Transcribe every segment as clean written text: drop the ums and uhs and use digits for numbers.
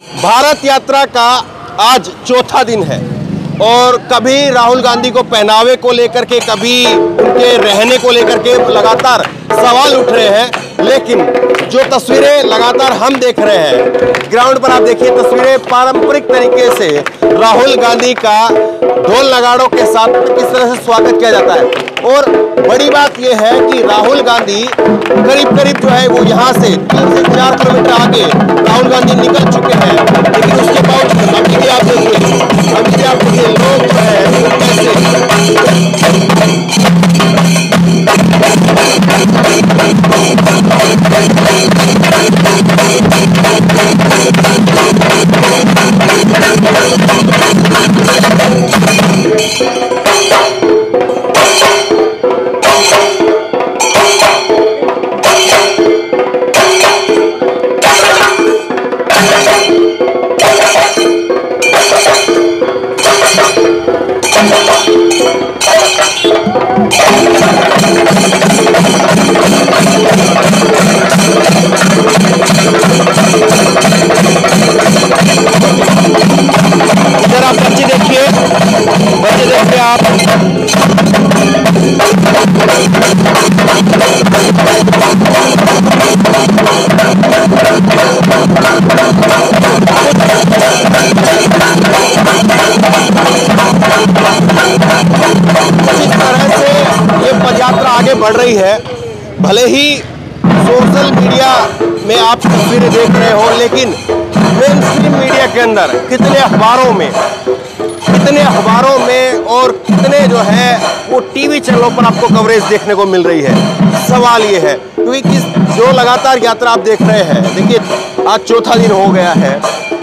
भारत यात्रा का आज चौथा दिन है और कभी राहुल गांधी को पहनावे को लेकर के, कभी उनके रहने को लेकर के लगातार सवाल उठ रहे हैं। लेकिन जो तस्वीरें लगातार हम देख रहे हैं ग्राउंड पर, आप देखिए तस्वीरें पारंपरिक तरीके से राहुल गांधी का ढोल नगाड़ों के साथ किस तरह से स्वागत किया जाता है। और बड़ी बात यह है कि राहुल गांधी करीब करीब जो है वो यहाँ से 3 से 4 किलोमीटर आगे राहुल गांधी निकल चुके हैं। लेकिन उसके बावजूद अभी भी आप देखिए लोग जो है वो बढ़ रही है। भले ही सोशल मीडिया में आप तस्वीरें देख रहे हो, लेकिन मेनस्ट्रीम मीडिया के अंदर कितने अखबारों में और कितने जो है वो टीवी चैनलों पर आपको कवरेज देखने को मिल रही है। सवाल ये है क्योंकि जो लगातार यात्रा आप देख रहे हैं, देखिए आज चौथा दिन हो गया है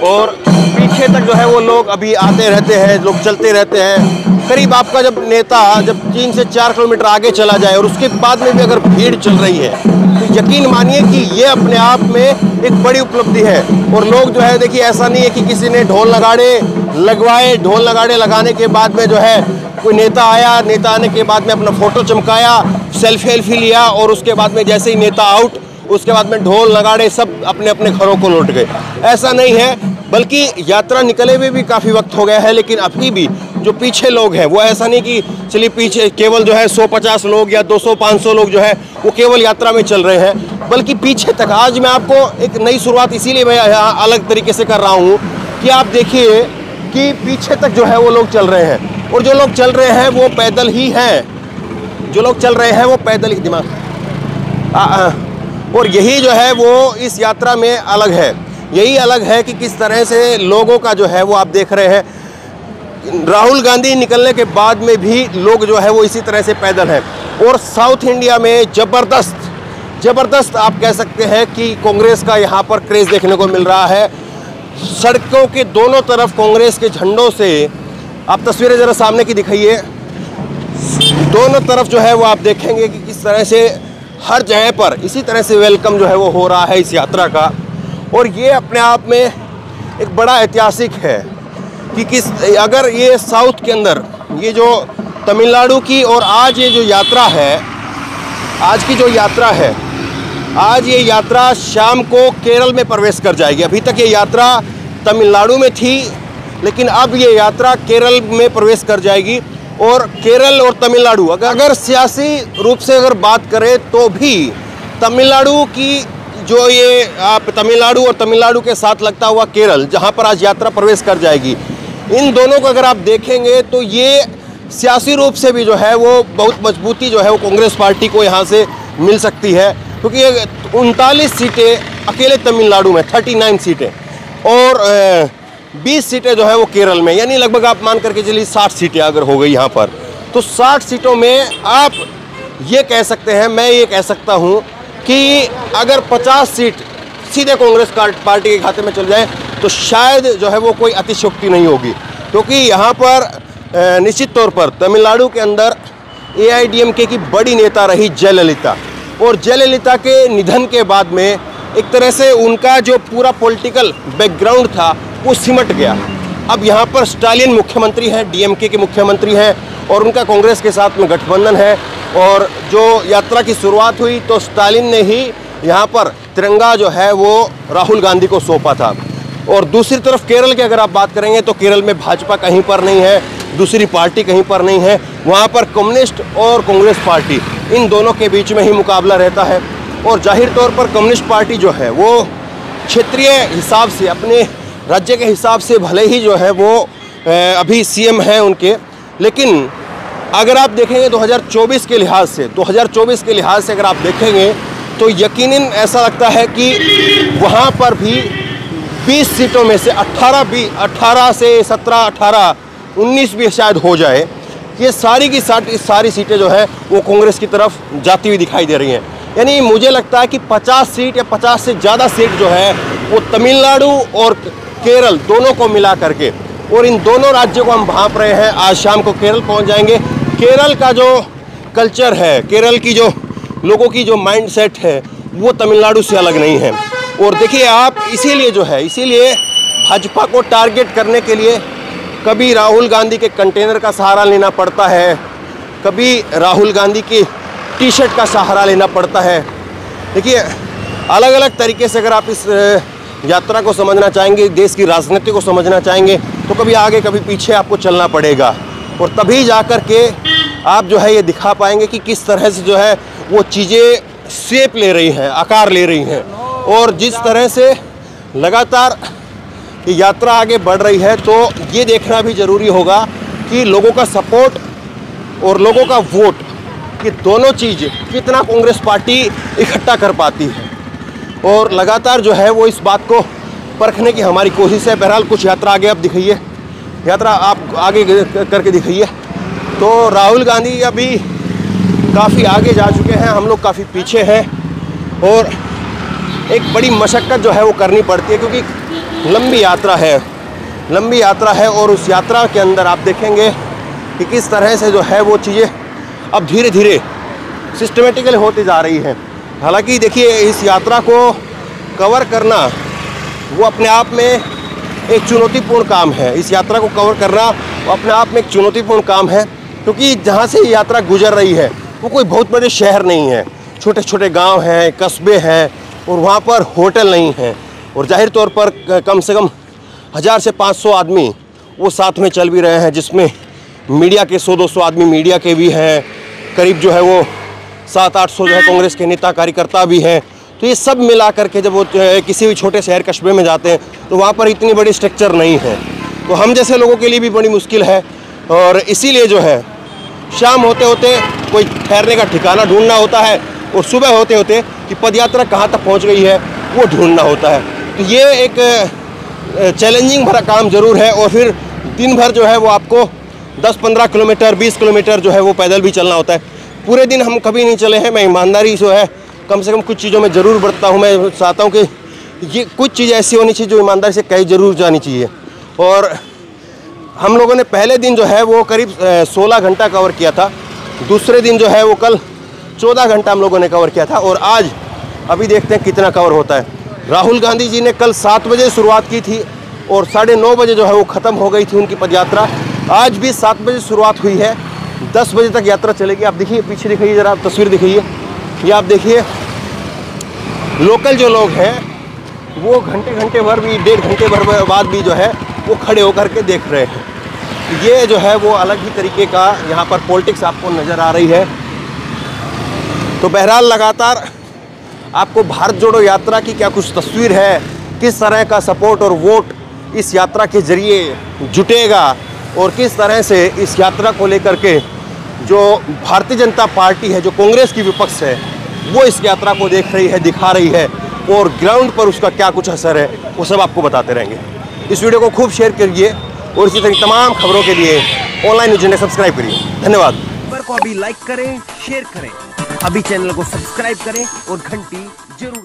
और पीछे तक जो है वो लोग अभी आते रहते हैं, लोग चलते रहते हैं। करीब आपका जब नेता 3 से 4 किलोमीटर आगे चला जाए और उसके बाद में भी अगर भीड़ चल रही है तो यकीन मानिए कि ये अपने आप में एक बड़ी उपलब्धि है। और लोग जो है देखिए, ऐसा नहीं है कि किसी ने ढोल नगाड़े लगवाए, ढोल नगाड़े लगाने के बाद में जो है कोई नेता आया, नेता आने के बाद में अपना फोटो चमकाया, सेल्फी लिया और उसके बाद में जैसे ही नेता आउट, उसके बाद में ढोल नगाड़े सब अपने अपने घरों को लौट गए। ऐसा नहीं है, बल्कि यात्रा निकले हुए भी काफ़ी वक्त हो गया है। लेकिन अभी भी जो पीछे लोग हैं वो ऐसा नहीं कि चलिए पीछे केवल जो है 150 लोग या 200-500 लोग जो है वो केवल यात्रा में चल रहे हैं, बल्कि पीछे तक। आज मैं आपको एक नई शुरुआत इसीलिए मैं यहाँ अलग तरीके से कर रहा हूँ कि आप देखिए कि पीछे तक जो है वो लोग चल रहे हैं और जो लोग चल रहे हैं वो पैदल ही हैं। जो लोग चल रहे हैं वो पैदल ही, दिमाग और यही जो है वो इस यात्रा में अलग है। यही अलग है कि किस तरह से लोगों का जो है वो आप देख रहे हैं। राहुल गांधी निकलने के बाद में भी लोग जो है वो इसी तरह से पैदल हैं। और साउथ इंडिया में ज़बरदस्त आप कह सकते हैं कि कांग्रेस का यहाँ पर क्रेज़ देखने को मिल रहा है। सड़कों के दोनों तरफ कांग्रेस के झंडों से, आप तस्वीरें ज़रा सामने की दिखाइए, दोनों तरफ जो है वो आप देखेंगे कि किस तरह से हर जगह पर इसी तरह से वेलकम जो है वो हो रहा है इस यात्रा का। और ये अपने आप में एक बड़ा ऐतिहासिक है कि अगर ये साउथ के अंदर ये जो तमिलनाडु की, और आज ये जो यात्रा है, आज की जो यात्रा है, आज ये यात्रा शाम को केरल में प्रवेश कर जाएगी। अभी तक ये यात्रा तमिलनाडु में थी, लेकिन अब ये यात्रा केरल में प्रवेश कर जाएगी। और केरल और तमिलनाडु, अगर सियासी रूप से अगर बात करें तो भी तमिलनाडु की जो ये आप तमिलनाडु और तमिलनाडु के साथ लगता हुआ केरल, जहाँ पर आज यात्रा प्रवेश कर जाएगी, इन दोनों को अगर आप देखेंगे तो ये सियासी रूप से भी जो है वो बहुत मजबूती जो है वो कांग्रेस पार्टी को यहाँ से मिल सकती है। क्योंकि ये 39 सीटें अकेले तमिलनाडु में, 39 सीटें और 20 सीटें जो है वो केरल में, यानी लगभग आप मान करके चलिए 60 सीटें अगर हो गई यहाँ पर, तो 60 सीटों में आप ये कह सकते हैं, मैं ये कह सकता हूँ कि अगर 50 सीट सीधे कांग्रेस पार्टी के खाते में चल जाए तो शायद जो है वो कोई अतिशयोक्ति नहीं होगी। क्योंकि यहाँ पर निश्चित तौर पर तमिलनाडु के अंदर AIADMK की बड़ी नेता रही जयललिता, और जयललिता के निधन के बाद में एक तरह से उनका जो पूरा पॉलिटिकल बैकग्राउंड था वो सिमट गया। अब यहाँ पर स्टालिन मुख्यमंत्री हैं, DMK के मुख्यमंत्री हैं और उनका कांग्रेस के साथ में गठबंधन है। और जो यात्रा की शुरुआत हुई तो स्टालिन ने ही यहाँ पर तिरंगा जो है वो राहुल गांधी को सौंपा था। और दूसरी तरफ केरल की अगर आप बात करेंगे तो केरल में भाजपा कहीं पर नहीं है, दूसरी पार्टी कहीं पर नहीं है, वहाँ पर कम्युनिस्ट और कांग्रेस पार्टी इन दोनों के बीच में ही मुकाबला रहता है। और जाहिर तौर पर कम्युनिस्ट पार्टी जो है वो क्षेत्रीय हिसाब से, अपने राज्य के हिसाब से भले ही जो है वो अभी सीएम हैं उनके, लेकिन अगर आप देखेंगे 2024 के लिहाज से अगर आप देखेंगे तो यकीनन ऐसा लगता है कि वहाँ पर भी 20 सीटों में से 18 से 17, 18, 19 भी शायद हो जाए, ये सारी की सारी सीटें जो है वो कांग्रेस की तरफ जाती हुई दिखाई दे रही हैं। यानी मुझे लगता है कि 50 सीट या 50 से ज़्यादा सीट जो है वो तमिलनाडु और केरल दोनों को मिला करके, और इन दोनों राज्यों को हम भांप रहे हैं। आज शाम को केरल पहुंच जाएंगे। केरल का जो कल्चर है, केरल की जो लोगों की जो माइंडसेट है वो तमिलनाडु से अलग नहीं है। और देखिए आप, इसीलिए भाजपा को टारगेट करने के लिए कभी राहुल गांधी के कंटेनर का सहारा लेना पड़ता है, कभी राहुल गांधी की टी शर्ट का सहारा लेना पड़ता है। देखिए अलग अलग तरीके से अगर आप इस यात्रा को समझना चाहेंगे, देश की राजनीति को समझना चाहेंगे, तो कभी आगे कभी पीछे आपको चलना पड़ेगा, और तभी जा कर के आप जो है ये दिखा पाएंगे कि किस तरह से जो है वो चीज़ें शेप ले रही हैं, आकार ले रही हैं। और जिस तरह से लगातार ये यात्रा आगे बढ़ रही है, तो ये देखना भी ज़रूरी होगा कि लोगों का सपोर्ट और लोगों का वोट, ये दोनों चीज़ कितना कांग्रेस पार्टी इकट्ठा कर पाती है। और लगातार जो है वो इस बात को परखने की हमारी कोशिश है। बहरहाल कुछ यात्रा आगे आप दिखाइए, यात्रा आप आगे करके दिखाइए। तो राहुल गांधी अभी काफ़ी आगे जा चुके हैं, हम लोग काफ़ी पीछे हैं, और एक बड़ी मशक्क़त जो है वो करनी पड़ती है, क्योंकि लंबी यात्रा है। और उस यात्रा के अंदर आप देखेंगे कि किस तरह से जो है वो चीज़ें अब धीरे धीरे सिस्टमेटिकली होती जा रही हैं। हालांकि देखिए इस यात्रा को कवर करना वो अपने आप में एक चुनौतीपूर्ण काम है। इस यात्रा को कवर करना वो अपने आप में एक चुनौतीपूर्ण काम है, क्योंकि जहाँ से ये यात्रा गुजर रही है वो कोई बहुत बड़े शहर नहीं है, छोटे छोटे गांव हैं, कस्बे हैं, और वहाँ पर होटल नहीं हैं। और जाहिर तौर पर कम से कम 1000 से 500 आदमी वो साथ में चल भी रहे हैं, जिसमें मीडिया के 100-200 आदमी मीडिया के भी हैं, करीब जो है वो 700-800 जो है कांग्रेस के नेता कार्यकर्ता भी हैं। तो ये सब मिला करके जब वो किसी भी छोटे शहर कस्बे में जाते हैं तो वहाँ पर इतनी बड़ी स्ट्रक्चर नहीं है, तो हम जैसे लोगों के लिए भी बड़ी मुश्किल है। और इसीलिए जो है शाम होते होते कोई ठहरने का ठिकाना ढूंढना होता है, और सुबह होते होते कि पदयात्रा कहाँ तक पहुँच गई है वो ढूंढना होता है। तो ये एक चैलेंजिंग भरा काम ज़रूर है। और फिर दिन भर जो है वो आपको 10-15 किलोमीटर 20 किलोमीटर जो है वो पैदल भी चलना होता है। पूरे दिन हम कभी नहीं चले हैं। मैं ईमानदारी जो है कम से कम कुछ चीज़ों में ज़रूर बरतता हूँ। मैं चाहता हूँ कि ये कुछ चीज़ ऐसी होनी चाहिए जो ईमानदारी से कहीं ज़रूर जानी चाहिए। और हम लोगों ने पहले दिन जो है वो करीब 16 घंटा कवर किया था, दूसरे दिन जो है वो कल 14 घंटा हम लोगों ने कवर किया था, और आज अभी देखते हैं कितना कवर होता है। राहुल गांधी जी ने कल 7 बजे शुरुआत की थी और 9:30 बजे जो है वो ख़त्म हो गई थी उनकी पदयात्रा। आज भी 7 बजे शुरुआत हुई है, 10 बजे तक यात्रा चलेगी। आप देखिए, पीछे दिखाइए ज़रा, आप तस्वीर दिखाइए, ये आप देखिए लोकल जो लोग हैं वो घंटे भर भी, 1.5 घंटे भर बाद भी जो है वो खड़े होकर के देख रहे हैं। ये जो है वो अलग ही तरीके का यहाँ पर पॉलिटिक्स आपको नज़र आ रही है। तो बहरहाल लगातार आपको भारत जोड़ो यात्रा की क्या कुछ तस्वीर है, किस तरह का सपोर्ट और वोट इस यात्रा के ज़रिए जुटेगा, और किस तरह से इस यात्रा को लेकर के जो भारतीय जनता पार्टी है, जो कांग्रेस की विपक्ष है, वो इस यात्रा को देख रही है, दिखा रही है, और ग्राउंड पर उसका क्या कुछ असर है वो सब आपको बताते रहेंगे। इस वीडियो को खूब शेयर करिए, और इसी तरह तमाम खबरों के लिए ऑनलाइन न्यूज़ इंडिया सब्सक्राइब करिए। धन्यवाद। खबर को अभी लाइक करें, शेयर करें, अभी चैनल को सब्सक्राइब करें और घंटी जरूर